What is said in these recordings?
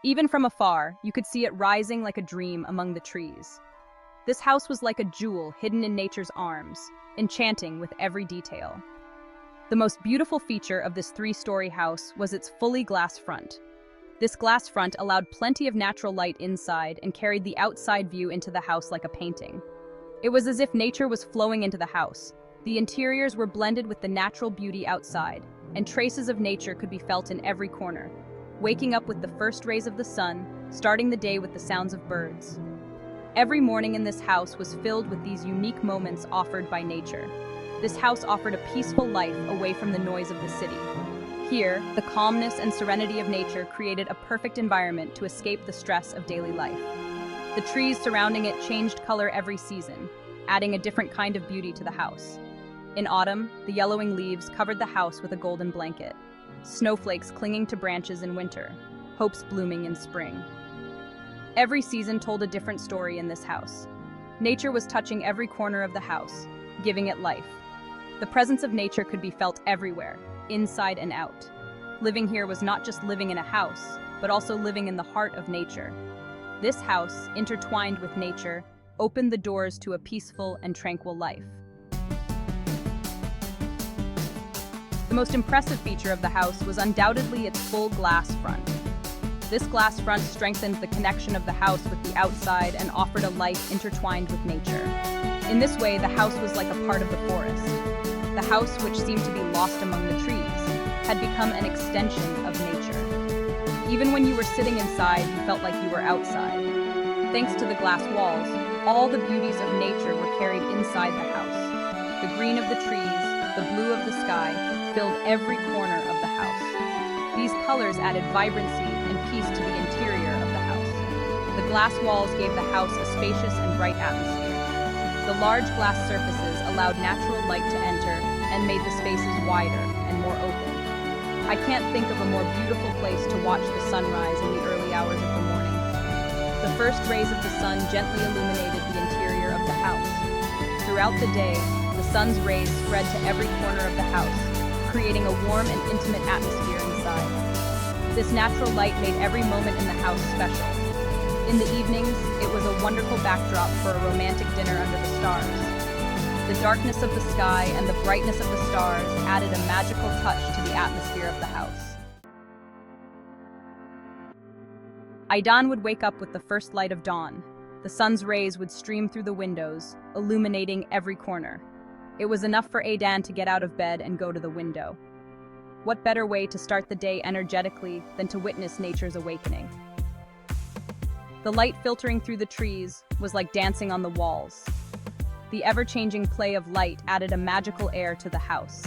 Even from afar, you could see it rising like a dream among the trees. This house was like a jewel hidden in nature's arms, enchanting with every detail. The most beautiful feature of this three-story house was its fully glass front. This glass front allowed plenty of natural light inside and carried the outside view into the house like a painting. It was as if nature was flowing into the house. The interiors were blended with the natural beauty outside, and traces of nature could be felt in every corner. Waking up with the first rays of the sun, starting the day with the sounds of birds. Every morning in this house was filled with these unique moments offered by nature. This house offered a peaceful life away from the noise of the city. Here, the calmness and serenity of nature created a perfect environment to escape the stress of daily life. The trees surrounding it changed color every season, adding a different kind of beauty to the house. In autumn, the yellowing leaves covered the house with a golden blanket. Snowflakes clinging to branches in winter, hopes blooming in spring. Every season told a different story in this house. Nature was touching every corner of the house, giving it life. The presence of nature could be felt everywhere, inside and out. Living here was not just living in a house, but also living in the heart of nature. This house, intertwined with nature, opened the doors to a peaceful and tranquil life. The most impressive feature of the house was undoubtedly its full glass front. This glass front strengthened the connection of the house with the outside and offered a life intertwined with nature. In this way, the house was like a part of the forest. The house, which seemed to be lost among the trees, had become an extension of nature. Even when you were sitting inside, you felt like you were outside. Thanks to the glass walls, all the beauties of nature were carried inside the house. The green of the trees, the blue of the sky, filled every corner of the house. These colors added vibrancy and peace to the interior of the house. The glass walls gave the house a spacious and bright atmosphere. The large glass surfaces allowed natural light to enter and made the spaces wider and more open. I can't think of a more beautiful place to watch the sunrise in the early hours of the morning. The first rays of the sun gently illuminated the interior of the house. Throughout the day, the sun's rays spread to every corner of the house, creating a warm and intimate atmosphere inside. This natural light made every moment in the house special. In the evenings, it was a wonderful backdrop for a romantic dinner under the stars. The darkness of the sky and the brightness of the stars added a magical touch to the atmosphere of the house. Aidan would wake up with the first light of dawn. The sun's rays would stream through the windows, illuminating every corner. It was enough for Aidan to get out of bed and go to the window. What better way to start the day energetically than to witness nature's awakening? The light filtering through the trees was like dancing on the walls. The ever-changing play of light added a magical air to the house.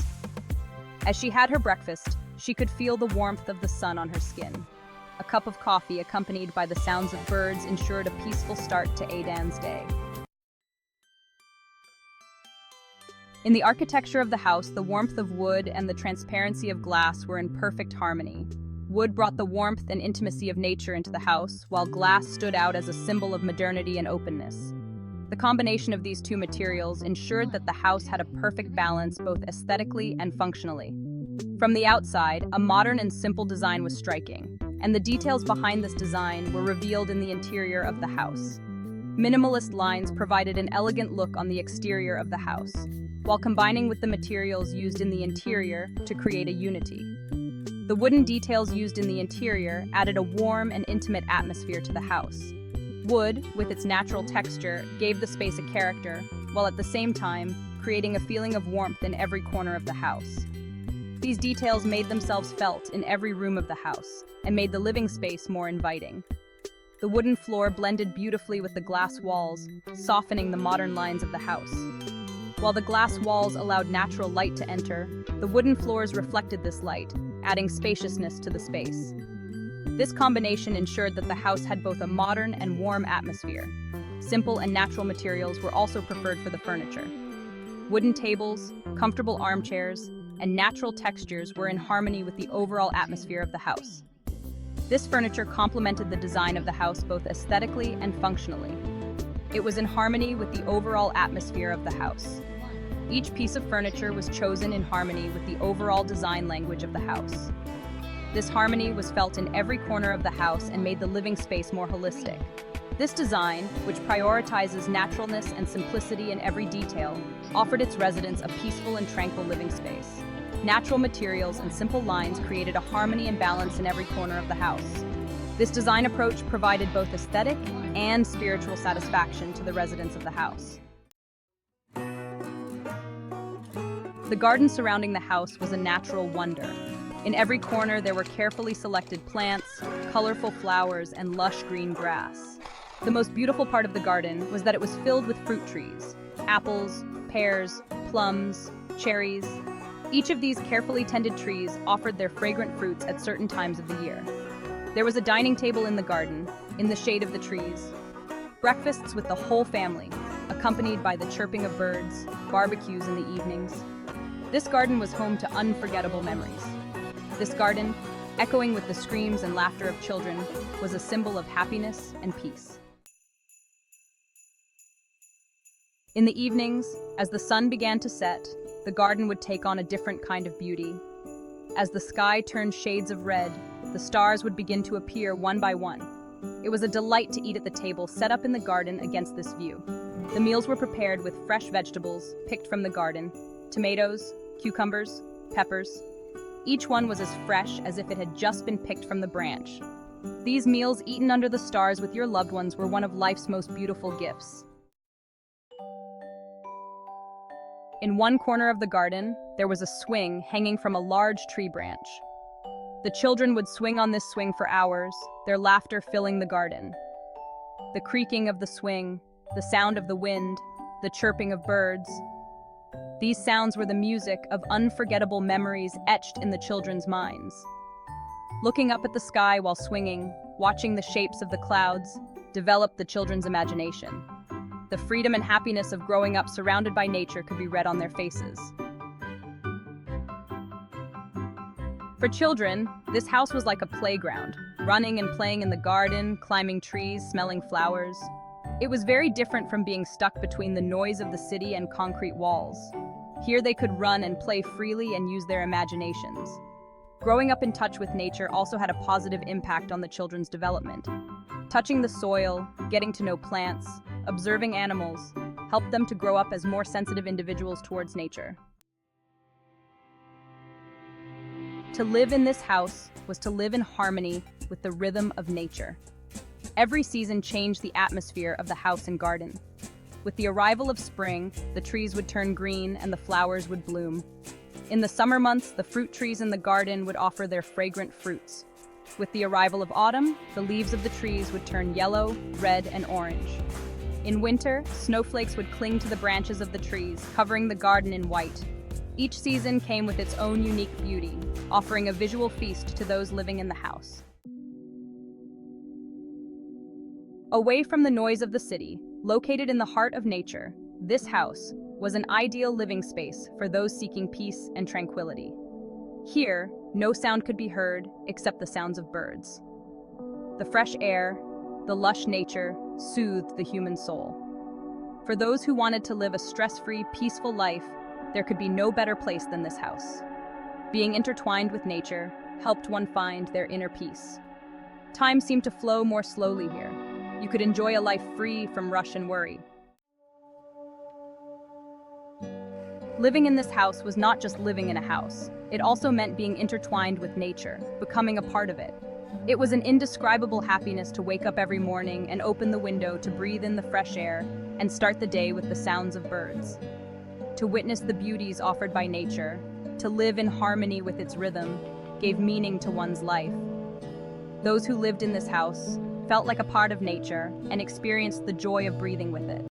As she had her breakfast, she could feel the warmth of the sun on her skin. A cup of coffee accompanied by the sounds of birds ensured a peaceful start to Aidan's day. In the architecture of the house, the warmth of wood and the transparency of glass were in perfect harmony. Wood brought the warmth and intimacy of nature into the house, while glass stood out as a symbol of modernity and openness. The combination of these two materials ensured that the house had a perfect balance both aesthetically and functionally. From the outside, a modern and simple design was striking, and the details behind this design were revealed in the interior of the house. Minimalist lines provided an elegant look on the exterior of the house, while combining with the materials used in the interior to create a unity. The wooden details used in the interior added a warm and intimate atmosphere to the house. Wood, with its natural texture, gave the space a character, while at the same time, creating a feeling of warmth in every corner of the house. These details made themselves felt in every room of the house, and made the living space more inviting. The wooden floor blended beautifully with the glass walls, softening the modern lines of the house. While the glass walls allowed natural light to enter, the wooden floors reflected this light, adding spaciousness to the space. This combination ensured that the house had both a modern and warm atmosphere. Simple and natural materials were also preferred for the furniture. Wooden tables, comfortable armchairs, and natural textures were in harmony with the overall atmosphere of the house. This furniture complemented the design of the house both aesthetically and functionally. It was in harmony with the overall atmosphere of the house. Each piece of furniture was chosen in harmony with the overall design language of the house. This harmony was felt in every corner of the house and made the living space more holistic. This design, which prioritizes naturalness and simplicity in every detail, offered its residents a peaceful and tranquil living space. Natural materials and simple lines created a harmony and balance in every corner of the house. This design approach provided both aesthetic and spiritual satisfaction to the residents of the house. The garden surrounding the house was a natural wonder. In every corner there were carefully selected plants, colorful flowers, and lush green grass. The most beautiful part of the garden was that it was filled with fruit trees: apples, pears, plums, cherries. Each of these carefully tended trees offered their fragrant fruits at certain times of the year. There was a dining table in the garden, in the shade of the trees. Breakfasts with the whole family, accompanied by the chirping of birds, barbecues in the evenings. This garden was home to unforgettable memories. This garden, echoing with the screams and laughter of children, was a symbol of happiness and peace. In the evenings, as the sun began to set, the garden would take on a different kind of beauty. As the sky turned shades of red, the stars would begin to appear one by one. It was a delight to eat at the table set up in the garden against this view. The meals were prepared with fresh vegetables picked from the garden: tomatoes, cucumbers, peppers. Each one was as fresh as if it had just been picked from the branch. These meals eaten under the stars with your loved ones were one of life's most beautiful gifts. In one corner of the garden, there was a swing hanging from a large tree branch. The children would swing on this swing for hours, their laughter filling the garden. The creaking of the swing, the sound of the wind, the chirping of birds. These sounds were the music of unforgettable memories etched in the children's minds. Looking up at the sky while swinging, watching the shapes of the clouds, developed the children's imagination. The freedom and happiness of growing up surrounded by nature could be read on their faces. For children, this house was like a playground, running and playing in the garden, climbing trees, smelling flowers. It was very different from being stuck between the noise of the city and concrete walls. Here they could run and play freely and use their imaginations. Growing up in touch with nature also had a positive impact on the children's development. Touching the soil, getting to know plants, observing animals, helped them to grow up as more sensitive individuals towards nature. To live in this house was to live in harmony with the rhythm of nature. Every season changed the atmosphere of the house and garden. With the arrival of spring, the trees would turn green and the flowers would bloom. In the summer months, the fruit trees in the garden would offer their fragrant fruits. With the arrival of autumn, the leaves of the trees would turn yellow, red, and orange. In winter, snowflakes would cling to the branches of the trees, covering the garden in white. Each season came with its own unique beauty, offering a visual feast to those living in the house. Away from the noise of the city, located in the heart of nature, this house was an ideal living space for those seeking peace and tranquility. Here, no sound could be heard except the sounds of birds. The fresh air, the lush nature, soothed the human soul. For those who wanted to live a stress-free, peaceful life, there could be no better place than this house. Being intertwined with nature helped one find their inner peace. Time seemed to flow more slowly here. You could enjoy a life free from rush and worry. Living in this house was not just living in a house. It also meant being intertwined with nature, becoming a part of it. It was an indescribable happiness to wake up every morning and open the window to breathe in the fresh air and start the day with the sounds of birds. To witness the beauties offered by nature, to live in harmony with its rhythm, gave meaning to one's life. Those who lived in this house felt like a part of nature and experienced the joy of breathing with it.